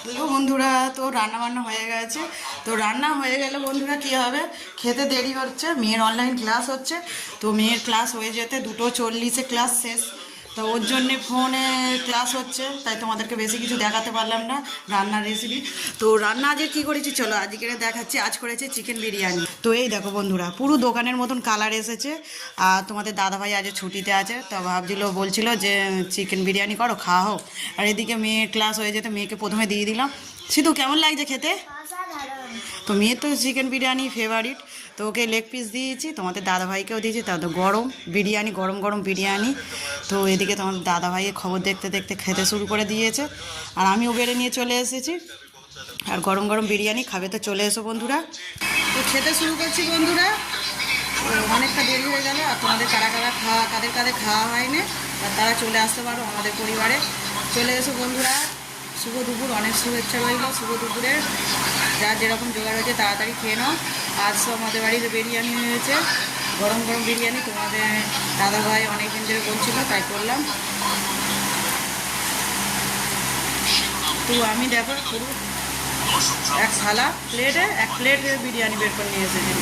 Hello বন্ধুরা, তো রান্না বান্না হয়ে গেছে। তো রান্না হয়ে গেলে বন্ধুরা কি হবে, খেতে দেরি হচ্ছে, মেয়ের অনলাইন ক্লাস হচ্ছে। তো মেয়ের ক্লাস হয়ে যেতে 2:40 ক্লাস শেষ। তো ওর জন্যে ফোনে ক্লাস হচ্ছে, তাই তোমাদেরকে বেশি কিছু দেখাতে পারলাম না রান্নার রেসিপি। তো রান্না আজকে কী করেছি চলো আজকে দেখাচ্ছি। আজ করেছি চিকেন বিরিয়ানি। তো এই দেখো বন্ধুরা, পুরো দোকানের মতন কালার এসেছে। আর তোমাদের দাদাভাই আজ ছুটিতে আছে, তো বলছিল যে চিকেন বিরিয়ানি করো, খাওয়া হোক। আর এদিকে মেয়ের ক্লাস হয়ে যেতে মেয়েকে প্রথমে দিয়ে দিলাম। সিধু কেমন লাগছে খেতে? তো মেয়ের তো চিকেন বিরিয়ানি ফেভারিট, তো ওকে লেগ পিস দিয়েছি, তোমাদের দাদাভাইকেও দিয়েছি। তা তো গরম বিরিয়ানি, গরম গরম বিরিয়ানি। তো এদিকে তোমাদের দাদাভাইয়ের খবর দেখতে দেখতে খেতে শুরু করে দিয়েছে, আর আমিও বেড়ে নিয়ে চলে এসেছি। আর গরম গরম বিরিয়ানি খাবে, তো চলে এসো বন্ধুরা। তো খেতে শুরু করছি বন্ধুরা। তো অনেকটা দেরি হয়ে গেল, আর তোমাদের কাদের কাদের খাওয়া হয়নি, আর তারা চলে আসতে পারো আমাদের পরিবারে। চলে এসো বন্ধুরা। শুভ দুপুর, অনেক শুভেচ্ছা রইল শুভ দুপুরে। যার যেরকম জোগাড় হয়েছে তাড়াতাড়ি খেয়ে নাও। আজ তো আমাদের বাড়িতে বিরিয়ানি হয়েছে, গরম গরম বিরিয়ানি। তোমাদের দাদাভাই অনেক দিন ধরে বলছিল, তাই করলাম। তো আমি দেখো পুরো এক প্লেট বিরিয়ানি বের করে নিয়ে এসেছি।